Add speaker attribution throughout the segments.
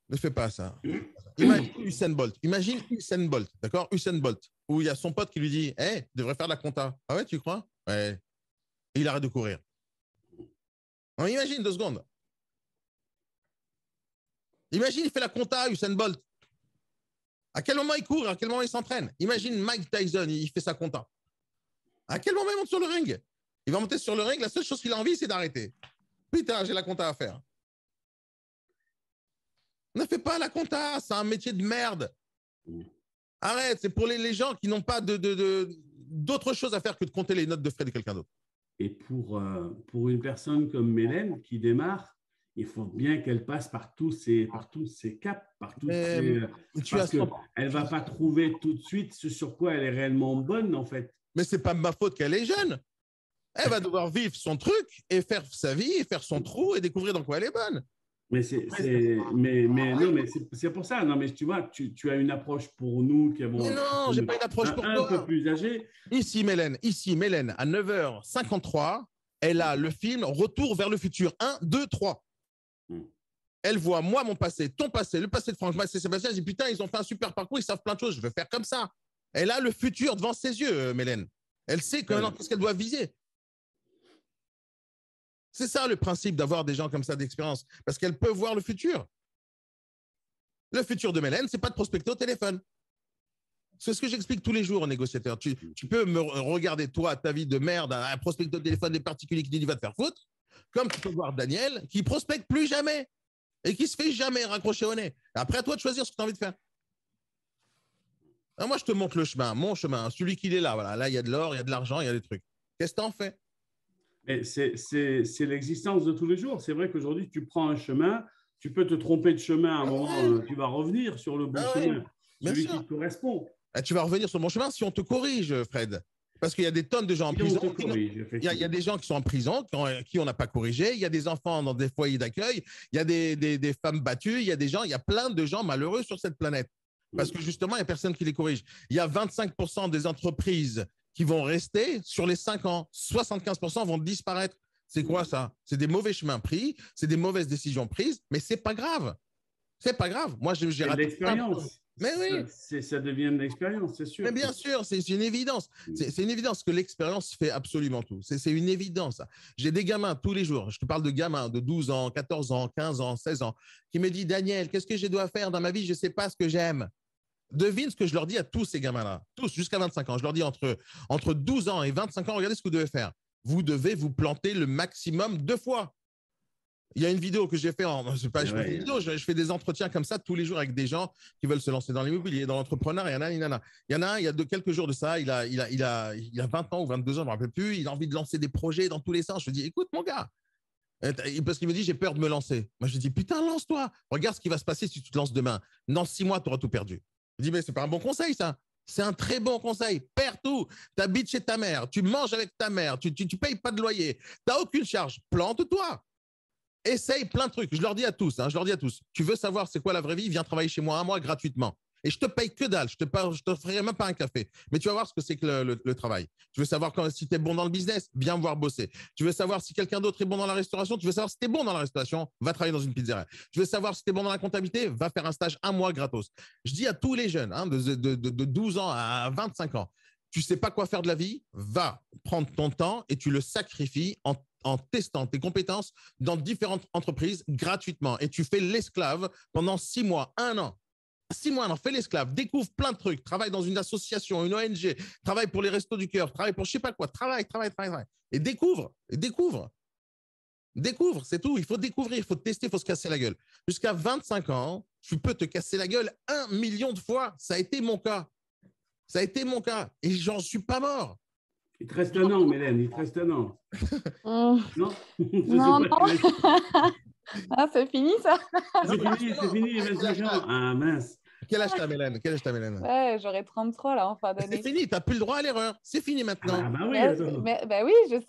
Speaker 1: Ne fais pas ça. Imagine Usain Bolt. Imagine Usain Bolt, d'accord? Usain Bolt, où il y a son pote qui lui dit, hey, tu devrais faire de la compta. Ah ouais, tu crois? Ouais. Et il arrête de courir. On imagine 2 secondes. Imagine, il fait la compta, Usain Bolt. À quel moment il court? À quel moment il s'entraîne? Imagine Mike Tyson, il fait sa compta. À quel moment il monte sur le ring? Il va monter sur le ring, la seule chose qu'il a envie, c'est d'arrêter. Putain, j'ai la compta à faire. Ne fais pas la compta, c'est un métier de merde. Arrête, c'est pour les gens qui n'ont pas d'autre chose à faire que de compter les notes de frais de quelqu'un d'autre.
Speaker 2: Et pour une personne comme Mélène qui démarre, il faut bien qu'elle passe par tous ces caps, parce qu'elle ne va pas trouver tout de suite ce sur quoi elle est réellement bonne, en fait.
Speaker 1: Mais ce n'est pas ma faute qu'elle est jeune. Elle va devoir vivre son truc et faire sa vie, et faire son trou et découvrir dans quoi elle est bonne.
Speaker 2: Mais c'est pour ça. Non, mais tu vois, tu as une approche pour nous qui avons
Speaker 1: mais non, j'ai pas une approche pour
Speaker 2: un
Speaker 1: toi.
Speaker 2: peu plus âgés.
Speaker 1: Ici, Mélène, à 9h53, elle a le film Retour vers le futur. 1, 2, 3. Elle voit moi, mon passé, ton passé, le passé de Franck, c'est Sébastien. Elle dit putain, ils ont fait un super parcours, ils savent plein de choses, je veux faire comme ça. Elle a le futur devant ses yeux, Mélène. Elle sait qu'est-ce qu'elle doit viser. C'est ça le principe d'avoir des gens comme ça d'expérience, parce qu'elle peut voir le futur. Le futur de Mélène, c'est pas de prospecter au téléphone. C'est ce que j'explique tous les jours aux négociateurs. Tu peux me regarder, toi, ta vie de merde, à prospecter au téléphone des particuliers qui disent va te faire foutre, comme tu peux voir Daniel, qui prospecte plus jamais et qui se fait jamais raccrocher au nez. Après, à toi de choisir ce que tu as envie de faire. Alors moi, je te montre le chemin, mon chemin, celui qui est là. Voilà. Là, il y a de l'or, il y a de l'argent, il y a des trucs. Qu'est-ce que tu en fais?
Speaker 2: C'est l'existence de tous les jours. C'est vrai qu'aujourd'hui, tu prends un chemin, tu peux te tromper de chemin à un moment, tu vas revenir sur le bon chemin, celui qui te correspond.
Speaker 1: Tu vas revenir sur le bon chemin si on te corrige, Fred. Parce qu'il y a des tonnes de gens en prison. Il y a des gens qui sont en prison, qui on n'a pas corrigé. Il y a des enfants dans des foyers d'accueil. Il y a des femmes battues. Il y a plein de gens malheureux sur cette planète. Parce que justement, il n'y a personne qui les corrige. Il y a 25% des entreprises qui vont rester sur les 5 ans. 75% vont disparaître. C'est quoi ça? C'est des mauvais chemins pris, c'est des mauvaises décisions prises, mais c'est pas grave. C'est pas grave. Moi, j'ai raté
Speaker 2: l'expérience.
Speaker 1: Mais oui.
Speaker 2: Ça devient de l'expérience, c'est sûr.
Speaker 1: Mais bien sûr, c'est une évidence. C'est une évidence que l'expérience fait absolument tout. C'est une évidence. J'ai des gamins tous les jours. Je te parle de gamins de 12 ans, 14 ans, 15 ans, 16 ans, qui me disent Daniel, qu'est-ce que je dois faire dans ma vie? Je ne sais pas ce que j'aime. Devine ce que je leur dis à tous ces gamins-là, tous jusqu'à 25 ans. Je leur dis entre 12 ans et 25 ans, regardez ce que vous devez faire. Vous devez vous planter le maximum 2 fois. Il y a une vidéo que j'ai fait je fais des entretiens comme ça tous les jours avec des gens qui veulent se lancer dans l'immobilier, dans l'entrepreneuriat. Il y en a un, il y a quelques jours de ça, il a 20 ans ou 22 ans, je ne me rappelle plus, il a envie de lancer des projets dans tous les sens. Je lui dis, écoute mon gars, parce qu'il me dit, j'ai peur de me lancer. Moi, je lui dis, putain, lance-toi. Regarde ce qui va se passer si tu te lances demain. Dans 6 mois, tu auras tout perdu. Je dis, mais c'est pas un bon conseil, ça. C'est un très bon conseil. Perds tout. Tu habites chez ta mère, tu manges avec ta mère, tu payes pas de loyer, tu n'as aucune charge. Plante-toi. Essaye plein de trucs. Je leur dis à tous, tu veux savoir c'est quoi la vraie vie, viens travailler chez moi 1 mois gratuitement. Et je te paye que dalle, je te ferai même pas un café. Mais tu vas voir ce que c'est que le travail. Tu veux savoir si tu es bon dans le business, viens me voir bosser. Tu veux savoir si quelqu'un d'autre est bon dans la restauration, tu veux savoir si tu es bon dans la restauration, va travailler dans une pizzeria. Tu veux savoir si tu es bon dans la comptabilité, va faire un stage 1 mois gratos. Je dis à tous les jeunes, de 12 ans à 25 ans, tu sais pas quoi faire de la vie, va prendre ton temps et tu le sacrifies en testant tes compétences dans différentes entreprises gratuitement. Et tu fais l'esclave pendant 6 mois, 1 an. 6 mois, fais l'esclave, découvre plein de trucs, travaille dans une association, une ONG, travaille pour les Restos du Cœur, travaille pour je sais pas quoi, travaille. Et découvre, c'est tout. Il faut découvrir, il faut tester, il faut se casser la gueule. Jusqu'à 25 ans, tu peux te casser la gueule 1 million de fois. Ça a été mon cas. Et j'en suis pas mort.
Speaker 2: Il te reste 1 an, Mélène, il te reste 1 an.
Speaker 3: Non. Non. Ah, c'est fini, ça.
Speaker 2: C'est fini, il y a 25 ans. Ah, mince.
Speaker 1: Quel âge t'as, Mélène?
Speaker 3: Ouais, j'aurai 33 là en fin d'année.
Speaker 1: C'est fini, t'as plus le droit à l'erreur. C'est fini maintenant.
Speaker 2: Ah bah oui,
Speaker 3: oui, je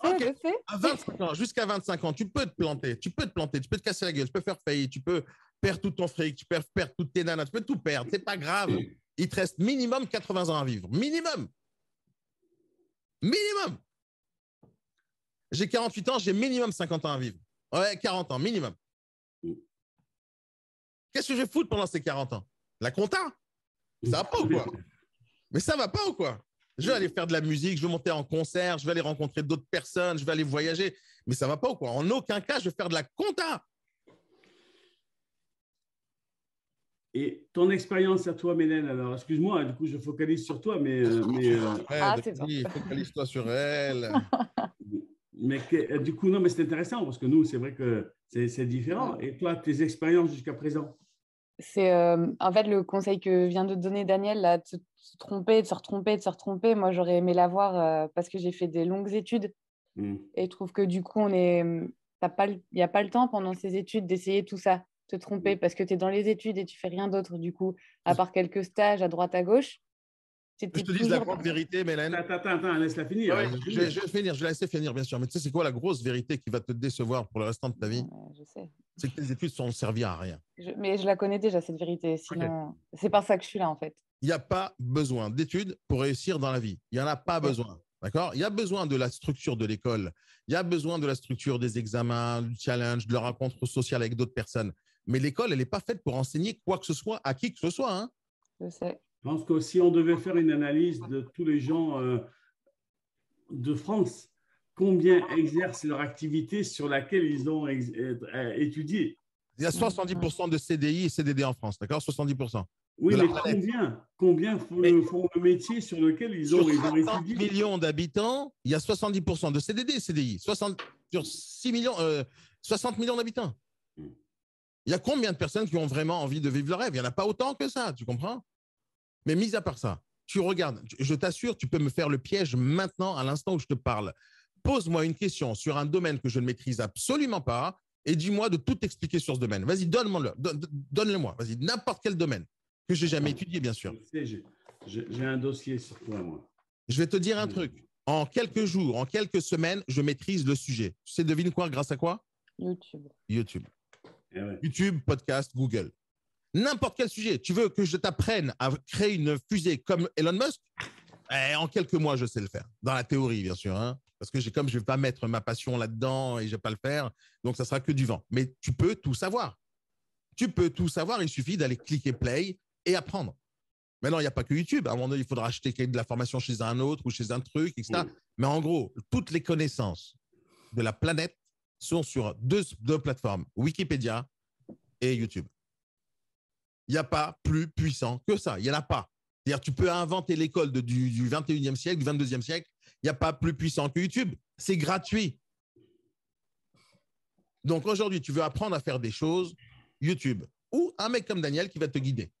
Speaker 3: sais.
Speaker 1: À 25 ans, jusqu'à 25 ans, tu peux te planter, tu peux te casser la gueule, tu peux faire faillite, tu peux perdre tout ton fric, tu peux perdre toutes tes nanas, tu peux tout perdre. C'est pas grave. Il te reste minimum 80 ans à vivre. Minimum. J'ai 48 ans, j'ai minimum 50 ans à vivre. Ouais, 40 ans, minimum. Qu'est-ce que je vais foutre pendant ces 40 ans? La compta? Ça va pas ou quoi? Mais ça va pas ou quoi? Je vais aller faire de la musique, je vais monter en concert, je vais aller rencontrer d'autres personnes, je vais aller voyager. Mais ça va pas ou quoi? En aucun cas, je vais faire de la compta.
Speaker 2: Et ton expérience à toi, Mélène, alors, excuse-moi, du coup, je focalise sur toi,
Speaker 3: c'est bon.
Speaker 1: Focalise-toi sur elle.
Speaker 2: Du coup, non, mais c'est intéressant parce que nous, c'est vrai que c'est différent. Et toi, tes expériences jusqu'à présent?
Speaker 3: C'est en fait le conseil que vient de donner Daniel, là, de se tromper, de se retromper, de se retromper. Moi, j'aurais aimé l'avoir parce que j'ai fait des longues études et je trouve que du coup, il n'y a pas le temps pendant ces études d'essayer tout ça, te tromper parce que tu es dans les études et tu fais rien d'autre. Du coup, à part quelques stages à droite à gauche,
Speaker 1: je te dis la grande vérité, Mélène.
Speaker 2: Attends, laisse-la finir.
Speaker 1: Ouais, je vais finir, je vais laisser finir, bien sûr. Mais tu sais, c'est quoi la grosse vérité qui va te décevoir pour le restant de ta vie?
Speaker 3: Je sais.
Speaker 1: C'est que tes études sont servies à rien.
Speaker 3: Mais je la connais déjà, cette vérité. Sinon, c'est par ça que je suis là, en fait.
Speaker 1: Il n'y a pas besoin d'études pour réussir dans la vie. Il n'y en a pas besoin. D'accord? Il y a besoin de la structure de l'école. Il y a besoin de la structure des examens, du challenge, de la rencontre sociale avec d'autres personnes. Mais l'école, elle n'est pas faite pour enseigner quoi que ce soit à qui que ce soit. Hein.
Speaker 3: Je sais.
Speaker 2: Je pense que si on devait faire une analyse de tous les gens de France, combien exercent leur activité sur laquelle ils ont étudié?
Speaker 1: Il y a 70% de CDI et CDD en France, d'accord? 70%.
Speaker 2: Oui, mais combien font le métier sur lequel ils ont étudié?
Speaker 1: 60 millions d'habitants, il y a 70% de CDD et CDI. Sur 60 millions d'habitants. Il y a combien de personnes qui ont vraiment envie de vivre le rêve? Il n'y en a pas autant que ça, tu comprends? Mais mis à part ça, tu regardes, je t'assure, tu peux me faire le piège maintenant, à l'instant où je te parle. Pose-moi une question sur un domaine que je ne maîtrise absolument pas et dis-moi de tout expliquer sur ce domaine. Vas-y, donne-le-moi. Vas-y, n'importe quel domaine que j'ai jamais étudié, bien sûr.
Speaker 2: J'ai un dossier sur toi, moi.
Speaker 1: Je vais te dire un truc. En quelques jours, en quelques semaines, je maîtrise le sujet. Tu sais, devine quoi, grâce à quoi? YouTube. YouTube, podcast, Google. N'importe quel sujet. Tu veux que je t'apprenne à créer une fusée comme Elon Musk? En quelques mois, je sais le faire. Dans la théorie, bien sûr. Hein, parce que comme je ne vais pas mettre ma passion là-dedans et je ne vais pas le faire, donc ça sera que du vent. Mais tu peux tout savoir. Tu peux tout savoir. Il suffit d'aller cliquer play et apprendre. Maintenant, il n'y a pas que YouTube. À un moment donné, il faudra acheter de la formation chez un autre ou chez un truc, etc. Mais en gros, toutes les connaissances de la planète sont sur deux plateformes, Wikipédia et YouTube. Il n'y a pas plus puissant que ça. Il n'y en a pas. C'est-à-dire, tu peux inventer l'école du 21e siècle, du 22e siècle. Il n'y a pas plus puissant que YouTube. C'est gratuit. Donc, aujourd'hui, tu veux apprendre à faire des choses, YouTube. Ou un mec comme Daniel qui va te guider.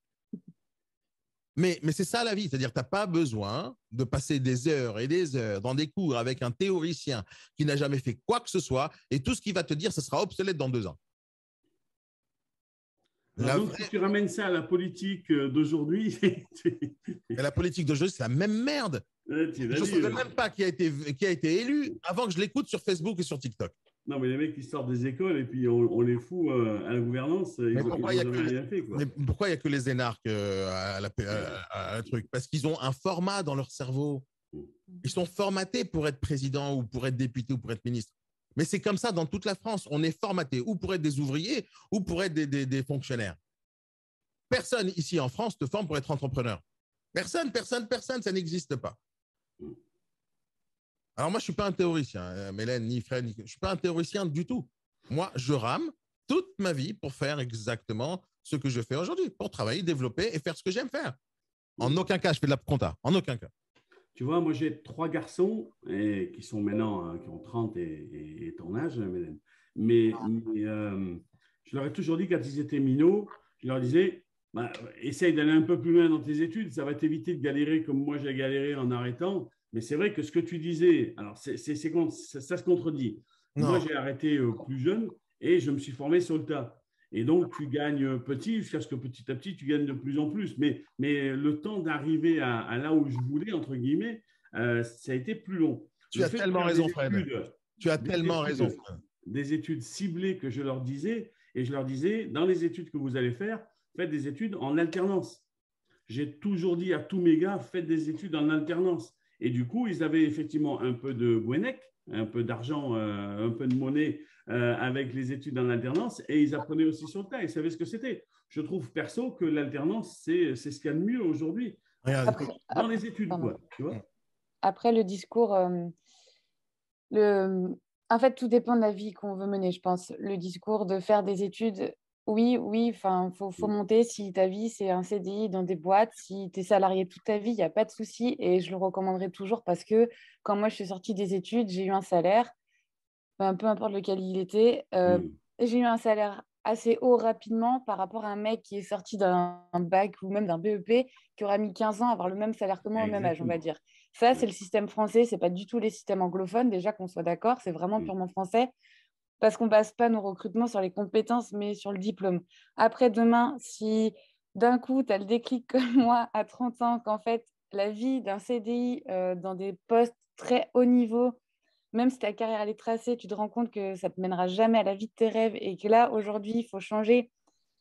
Speaker 1: Mais c'est ça la vie. C'est-à-dire, tu n'as pas besoin de passer des heures et des heures dans des cours avec un théoricien qui n'a jamais fait quoi que ce soit. Et tout ce qu'il va te dire, ce sera obsolète dans 2 ans.
Speaker 2: Donc, si tu ramènes ça à la politique d'aujourd'hui…
Speaker 1: La politique d'aujourd'hui, c'est la même merde. Je ne savais même pas qui a été élu avant que je l'écoute sur Facebook et sur TikTok.
Speaker 2: Non, mais les mecs qui sortent des écoles et puis on les fout à la gouvernance,
Speaker 1: mais pourquoi il n'y a que les énarques à la truc? Parce qu'ils ont un format dans leur cerveau. Ils sont formatés pour être président ou pour être député ou pour être ministre. Mais c'est comme ça dans toute la France. On est formaté ou pour être des ouvriers ou pour être des fonctionnaires. Personne ici en France te forme pour être entrepreneur. Personne, ça n'existe pas. Alors moi, je ne suis pas un théoricien, Mélène, ni Fred, je ne suis pas un théoricien du tout. Moi, je rame toute ma vie pour faire exactement ce que je fais aujourd'hui, pour travailler, développer et faire ce que j'aime faire. En aucun cas, je fais de la compta. En aucun cas.
Speaker 2: Tu vois, moi, j'ai 3 garçons qui sont maintenant, qui ont 30 et ton âge, Mélène. Mais je leur ai toujours dit, quand ils étaient minots, je leur disais, essaye d'aller un peu plus loin dans tes études, ça va t'éviter de galérer comme moi j'ai galéré en arrêtant. Mais c'est vrai que ce que tu disais, alors ça se contredit. Non. Moi, j'ai arrêté plus jeune et je me suis formé sur le tas. Et donc, tu gagnes petit jusqu'à ce que petit à petit, tu gagnes de plus en plus. Mais le temps d'arriver à là où je voulais, entre guillemets, ça a été plus long.
Speaker 1: Tu as tellement raison, Fred. Tu as tellement raison, Fred.
Speaker 2: Des études ciblées que je leur disais, et je leur disais, dans les études que vous allez faire, faites des études en alternance. J'ai toujours dit à tous mes gars, faites des études en alternance. Et du coup, ils avaient effectivement un peu de Gwenec, un peu d'argent, un peu de monnaie avec les études en alternance et ils apprenaient aussi sur le tas. Ils savaient ce que c'était. Je trouve perso que l'alternance, c'est ce qu'il y a de mieux aujourd'hui. Dans les études, quoi. Tu vois.
Speaker 3: Après, le discours, en fait, tout dépend de la vie qu'on veut mener, je pense. Le discours de faire des études, oui, enfin, faut monter. Si ta vie, c'est un CDI dans des boîtes, si tu es salarié toute ta vie, il n'y a pas de souci. Et je le recommanderai toujours parce que quand moi, je suis sortie des études, j'ai eu un salaire, peu importe lequel il était, j'ai eu un salaire assez haut rapidement par rapport à un mec qui est sorti d'un bac ou même d'un BEP qui aura mis 15 ans à avoir le même salaire que moi au même âge, on va dire. Ça, c'est le système français, c'est pas du tout les systèmes anglophones, déjà qu'on soit d'accord, c'est vraiment purement français parce qu'on base pas nos recrutements sur les compétences mais sur le diplôme. Après, demain, si d'un coup, tu as le déclic comme moi à 30 ans qu'en fait, la vie d'un CDI dans des postes très haut niveau, même si ta carrière elle est tracée, tu te rends compte que ça ne te mènera jamais à la vie de tes rêves et que là, aujourd'hui, il faut changer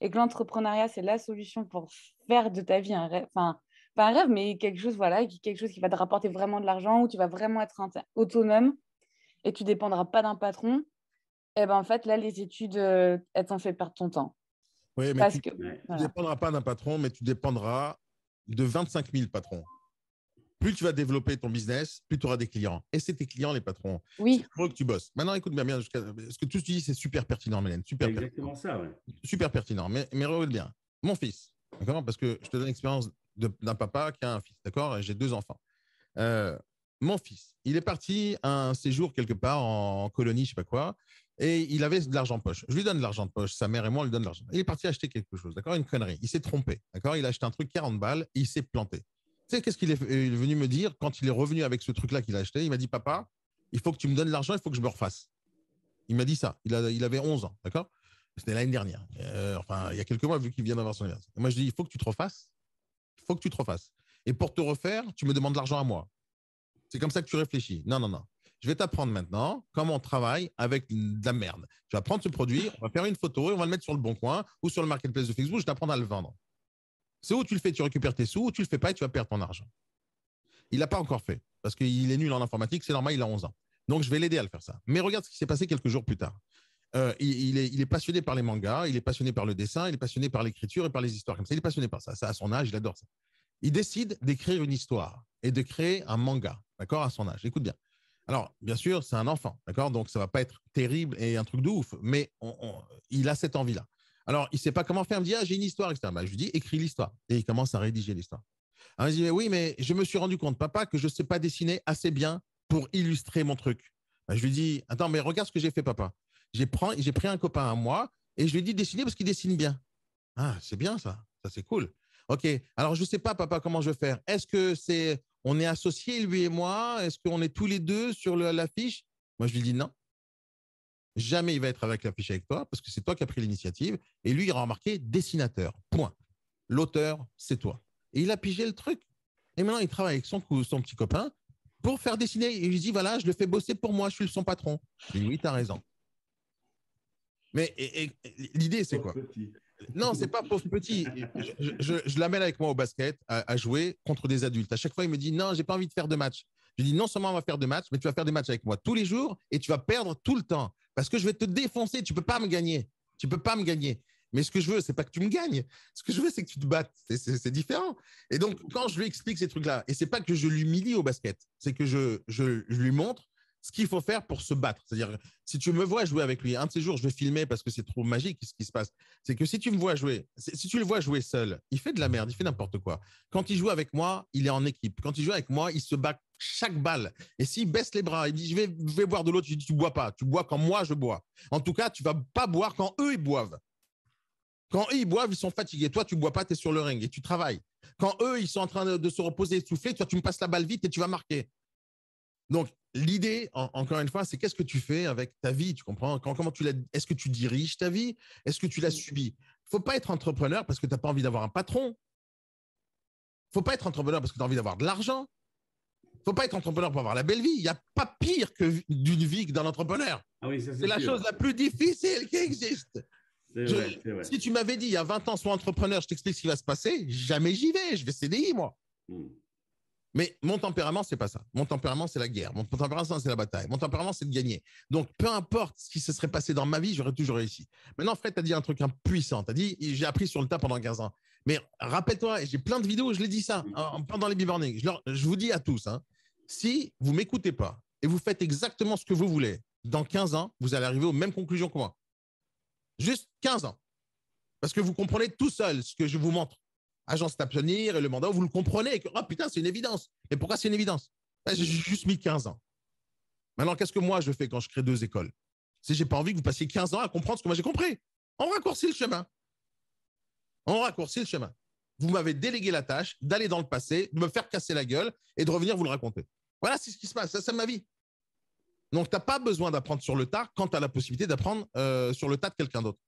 Speaker 3: et que l'entrepreneuriat, c'est la solution pour faire de ta vie un rêve. Enfin, pas un rêve, mais quelque chose, voilà, quelque chose qui va te rapporter vraiment de l'argent, où tu vas vraiment être autonome et tu ne dépendras pas d'un patron. Et ben en fait, là, les études, elles t'ont fait perdre ton temps.
Speaker 1: Oui, mais tu ne dépendras pas d'un patron, mais tu dépendras de 25 000 patrons. Plus tu vas développer ton business, plus tu auras des clients. Et c'est tes clients, les patrons.
Speaker 3: Oui.
Speaker 1: C'est pour eux que tu bosses. Maintenant, écoute bien, ce que tu dis, c'est super pertinent, Mélène. Super
Speaker 2: pertinent. Exactement ça, ouais.
Speaker 1: Super pertinent. Mais regarde bien. Mon fils, d'accord, parce que je te donne l'expérience d'un papa qui a un fils, d'accord, et j'ai 2 enfants. Mon fils, il est parti un séjour quelque part en colonie, je sais pas quoi, et il avait de l'argent de poche. Je lui donne de l'argent de poche, sa mère et moi, on lui donne de l'argent. Il est parti acheter quelque chose, d'accord, une connerie. Il s'est trompé, d'accord, il a acheté un truc 40 balles, il s'est planté. Tu sais, qu'est-ce qu'il est venu me dire quand il est revenu avec ce truc-là qu'il a acheté? Il m'a dit, papa, il faut que tu me donnes l'argent, il faut que je me refasse. Il m'a dit ça. Il avait 11 ans, d'accord? C'était l'année dernière. Enfin, il y a quelques mois, vu qu'il vient d'avoir son anniversaire. Moi, je dis, il faut que tu te refasses. Il faut que tu te refasses. Et pour te refaire, tu me demandes de l'argent à moi. C'est comme ça que tu réfléchis. Non, non, non. Je vais t'apprendre maintenant comment on travaille avec de la merde. Tu vas prendre ce produit, on va faire une photo et on va le mettre sur le Bon Coin ou sur le marketplace de Facebook. Je t'apprends à le vendre. C'est où tu le fais, tu récupères tes sous, ou tu le fais pas et tu vas perdre ton argent. Il l'a pas encore fait parce qu'il est nul en informatique, c'est normal, il a 11 ans. Donc, je vais l'aider à le faire ça. Mais regarde ce qui s'est passé quelques jours plus tard. Il est passionné par les mangas, il est passionné par le dessin, il est passionné par l'écriture et par les histoires comme ça. Il est passionné par ça. Ça, à son âge, il adore ça. Il décide d'écrire une histoire et de créer un manga, d'accord, à son âge. Écoute bien. Alors, bien sûr, c'est un enfant, d'accord, donc ça va pas être terrible et un truc de ouf, mais il a cette envie-là. Alors, il sait pas comment faire. Il me dit, ah, j'ai une histoire, etc. Bah, je lui dis, écris l'histoire. Et il commence à rédiger l'histoire. Alors, il dit, mais oui, mais je me suis rendu compte, papa, que je sais pas dessiner assez bien pour illustrer mon truc. Bah, je lui dis, attends, mais regarde ce que j'ai fait, papa. J'ai pris un copain à moi et je lui ai dit de dessiner parce qu'il dessine bien. Ah, c'est bien ça. Ça, c'est cool. OK. Alors, je ne sais pas, papa, comment je vais faire. Est-ce que on est associés, lui et moi? Est-ce qu'on est tous les deux sur l'affiche? Moi, je lui dis non. Jamais il va être avec l'affiche avec toi parce que c'est toi qui as pris l'initiative. Et lui, il aura marqué dessinateur. Point. L'auteur, c'est toi. Et il a pigé le truc. Et maintenant, il travaille avec son petit copain pour faire dessiner. Et il lui dit, voilà, je le fais bosser pour moi, je suis son patron. Je lui dis, oui, tu as raison. Mais l'idée, c'est quoi? Non, c'est pas pauvre petit. Je l'amène avec moi au basket à jouer contre des adultes. À chaque fois, il me dit non, j'ai pas envie de faire de match. Je lui dis non seulement on va faire de matchs, mais tu vas faire des matchs avec moi tous les jours et tu vas perdre tout le temps parce que je vais te défoncer. Tu peux pas me gagner. Tu peux pas me gagner. Mais ce que je veux, c'est pas que tu me gagnes. Ce que je veux, c'est que tu te battes. C'est différent. Et donc, quand je lui explique ces trucs-là, et c'est pas que je l'humilie au basket, c'est que je lui montre ce qu'il faut faire pour se battre. C'est-à-dire, si tu me vois jouer avec lui, un de ces jours, je vais filmer parce que c'est trop magique ce qui se passe. C'est que si tu me vois jouer, si tu le vois jouer seul, il fait de la merde, il fait n'importe quoi. Quand il joue avec moi, il est en équipe. Quand il joue avec moi, il se bat chaque balle. Et s'il baisse les bras, il dit, je vais boire de l'eau, je dis, tu bois pas. Tu bois quand moi, je bois. En tout cas, tu vas pas boire quand eux, ils boivent. Quand eux, ils boivent, ils sont fatigués. Toi, tu bois pas, tu es sur le ring et tu travailles. Quand eux, ils sont en train de se reposer et de souffler, toi, tu me passes la balle vite et tu vas marquer. Donc, l'idée, encore une fois, c'est qu'est-ce que tu fais avec ta vie, tu comprends? Est-ce que tu diriges ta vie? Est-ce que tu l'as subie? Il ne faut pas être entrepreneur parce que tu n'as pas envie d'avoir un patron. Il ne faut pas être entrepreneur parce que tu as envie d'avoir de l'argent. Il ne faut pas être entrepreneur pour avoir la belle vie. Il n'y a pas pire d'une vie que dans l'entrepreneur.
Speaker 2: Ah oui,
Speaker 1: c'est la chose la plus difficile qui existe. C'est vrai. Si tu m'avais dit il y a 20 ans, sois entrepreneur, je t'explique ce qui va se passer, jamais j'y vais. Je vais CDI, moi. Mais mon tempérament, c'est pas ça. Mon tempérament, c'est la guerre. Mon tempérament, c'est la bataille. Mon tempérament, c'est de gagner. Donc, peu importe ce qui se serait passé dans ma vie, j'aurais toujours réussi. Maintenant, Fred, tu as dit un truc puissant. Tu as dit, j'ai appris sur le tas pendant 15 ans. Mais rappelle-toi, j'ai plein de vidéos où je l'ai dit ça pendant les B-Morning. Je vous dis à tous, hein, si vous ne m'écoutez pas et vous faites exactement ce que vous voulez, dans 15 ans, vous allez arriver aux mêmes conclusions que moi. Juste 15 ans. Parce que vous comprenez tout seul ce que je vous montre. Agence Tapsonir et le mandat, vous le comprenez. Oh putain, c'est une évidence. Mais pourquoi c'est une évidence? J'ai juste mis 15 ans. Maintenant, qu'est-ce que moi je fais quand je crée 2 écoles? Si j'ai pas envie que vous passiez 15 ans à comprendre ce que moi j'ai compris. On raccourcit le chemin. On raccourcit le chemin. Vous m'avez délégué la tâche d'aller dans le passé, de me faire casser la gueule et de revenir vous le raconter. Voilà, c'est ce qui se passe. Ça, c'est ma vie. Donc, tu n'as pas besoin d'apprendre sur le tard quand tu as la possibilité d'apprendre sur le tas de quelqu'un d'autre.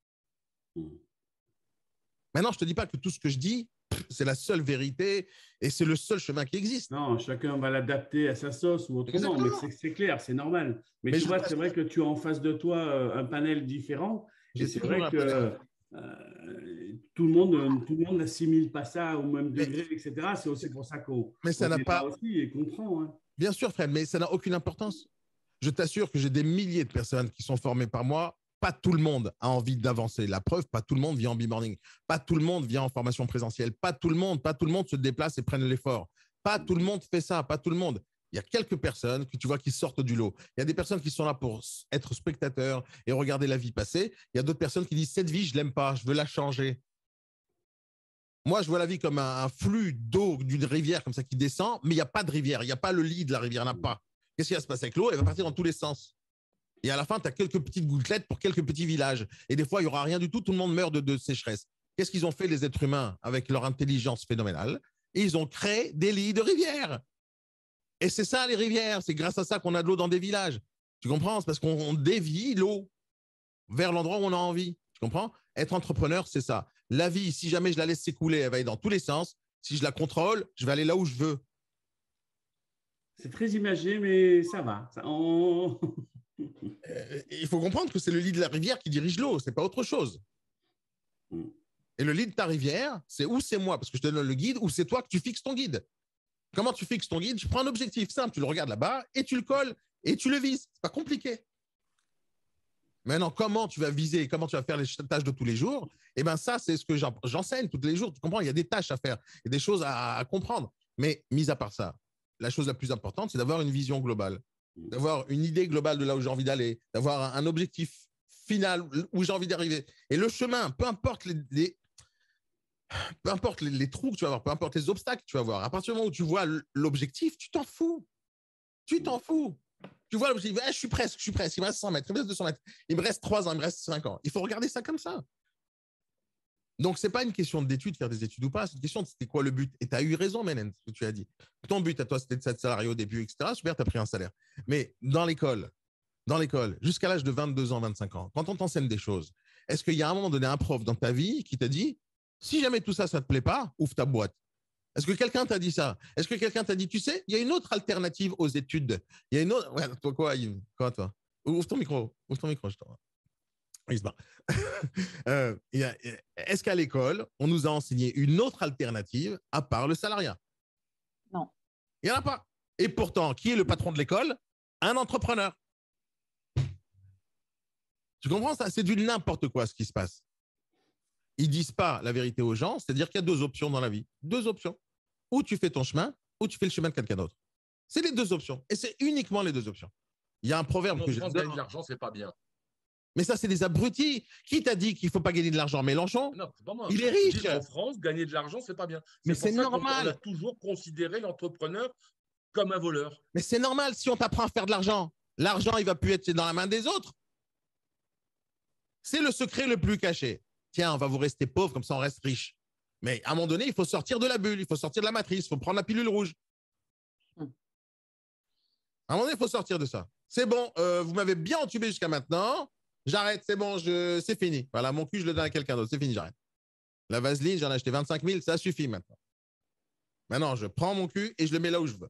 Speaker 1: Maintenant, je ne te dis pas que tout ce que je dis, c'est la seule vérité et c'est le seul chemin qui existe.
Speaker 2: Non, chacun va l'adapter à sa sauce ou autrement, mais c'est clair, c'est normal. Mais tu vois, c'est vrai que tu as en face de toi un panel différent et c'est vrai que tout le monde n'assimile pas ça au même degré, etc. C'est aussi pour ça qu'on est là aussi et comprend. Hein.
Speaker 1: Bien sûr, Fred, mais ça n'a aucune importance. Je t'assure que j'ai des milliers de personnes qui sont formées par moi. Pas tout le monde a envie d'avancer. La preuve, pas tout le monde vient en B-Morning. Pas tout le monde vient en formation présentielle. Pas tout le monde se déplace et prenne l'effort. Pas tout le monde fait ça. Pas tout le monde. Il y a quelques personnes que tu vois qui sortent du lot. Il y a des personnes qui sont là pour être spectateurs et regarder la vie passer. Il y a d'autres personnes qui disent cette vie, je l'aime pas, je veux la changer. Moi, je vois la vie comme un flux d'eau d'une rivière comme ça qui descend, mais il n'y a pas de rivière. Il n'y a pas le lit de la rivière. Il n'y en a pas. Qu'est-ce qui va se passer avec l'eau? Elle va partir dans tous les sens. Et à la fin, tu as quelques petites gouttelettes pour quelques petits villages. Et des fois, il n'y aura rien du tout. Tout le monde meurt de sécheresse. Qu'est-ce qu'ils ont fait, les êtres humains, avec leur intelligence phénoménale? Et ils ont créé des lits de rivières. Et c'est ça, les rivières. C'est grâce à ça qu'on a de l'eau dans des villages. Tu comprends? C'est parce qu'on dévie l'eau vers l'endroit où on a envie. Tu comprends? Être entrepreneur, c'est ça. La vie, si jamais je la laisse s'écouler, elle va aller dans tous les sens. Si je la contrôle, je vais aller là où je veux.
Speaker 2: C'est très imagé, mais ça va.
Speaker 1: Il faut comprendre que c'est le lit de la rivière qui dirige l'eau, c'est pas autre chose. Et le lit de ta rivière, c'est où c'est moi, parce que je te donne le guide, ou c'est toi que tu fixes ton guide. Comment tu fixes ton guide? Tu prends un objectif simple, tu le regardes là-bas, et tu le colles, et tu le vises. C'est pas compliqué. Maintenant, comment tu vas viser, comment tu vas faire les tâches de tous les jours? Eh bien, ça, c'est ce que j'enseigne tous les jours. Tu comprends? Il y a des tâches à faire, il y a des choses à comprendre. Mais, mis à part ça, la chose la plus importante, c'est d'avoir une vision globale, d'avoir une idée globale de là où j'ai envie d'aller, d'avoir un objectif final où j'ai envie d'arriver. Et le chemin, peu importe les trous que tu vas avoir, peu importe les obstacles que tu vas avoir, à partir du moment où tu vois l'objectif, tu t'en fous. Tu t'en fous. Tu vois l'objectif, je suis presque, il me reste 100 mètres, il me reste 200 mètres, il me reste 3 ans, il me reste 5 ans. Il faut regarder ça comme ça. Donc, ce n'est pas une question d'études, faire des études ou pas, c'est une question de c'était quoi le but. Et tu as eu raison, Mélène, ce que tu as dit. Ton but à toi, c'était de être salarié au début, etc. Super, tu as pris un salaire. Mais dans l'école, jusqu'à l'âge de 22 ans, 25 ans, quand on t'enseigne des choses, est-ce qu'il y a à un moment donné un prof dans ta vie qui t'a dit, si jamais tout ça, ça ne te plaît pas, ouvre ta boîte? Est-ce que quelqu'un t'a dit ça? Est-ce que quelqu'un t'a dit, tu sais, il y a une autre alternative aux études. Il y a une autre. Ouais, toi, quoi, Yves? Quoi, toi? Ouvre ton micro, je t'en. Il se barre. Est-ce qu'à l'école, on nous a enseigné une autre alternative à part le salariat?
Speaker 3: Non.
Speaker 1: Il n'y en a pas. Et pourtant, qui est le patron de l'école? Un entrepreneur. Tu comprends ça? C'est du n'importe quoi ce qui se passe. Ils ne disent pas la vérité aux gens, c'est-à-dire qu'il y a 2 options dans la vie. 2 options. Ou tu fais ton chemin, ou tu fais le chemin de quelqu'un d'autre. C'est les 2 options. Et c'est uniquement les 2 options. Il y a un proverbe que j'adore.
Speaker 4: Gagner de l'argent, c'est pas bien.
Speaker 1: Mais ça, c'est des abrutis. Qui t'a dit qu'il ne faut pas gagner de l'argent? Mélenchon?
Speaker 4: Non, c'est pas moi.
Speaker 1: Il est riche.
Speaker 4: En France, gagner de l'argent, c'est pas bien.
Speaker 1: Mais c'est normal.
Speaker 4: On a toujours considéré l'entrepreneur comme un voleur.
Speaker 1: Mais c'est normal si on t'apprend à faire de l'argent. L'argent, il ne va plus être dans la main des autres. C'est le secret le plus caché. Tiens, on va vous rester pauvre, comme ça on reste riche. Mais à un moment donné, il faut sortir de la bulle, il faut sortir de la matrice, il faut prendre la pilule rouge. À un moment donné, il faut sortir de ça. C'est bon, vous m'avez bien entubé jusqu'à maintenant. J'arrête, c'est bon, c'est fini. Voilà, mon cul, je le donne à quelqu'un d'autre. C'est fini, j'arrête. La vaseline, j'en ai acheté 25 000, ça suffit maintenant. Maintenant, je prends mon cul et je le mets là où je veux.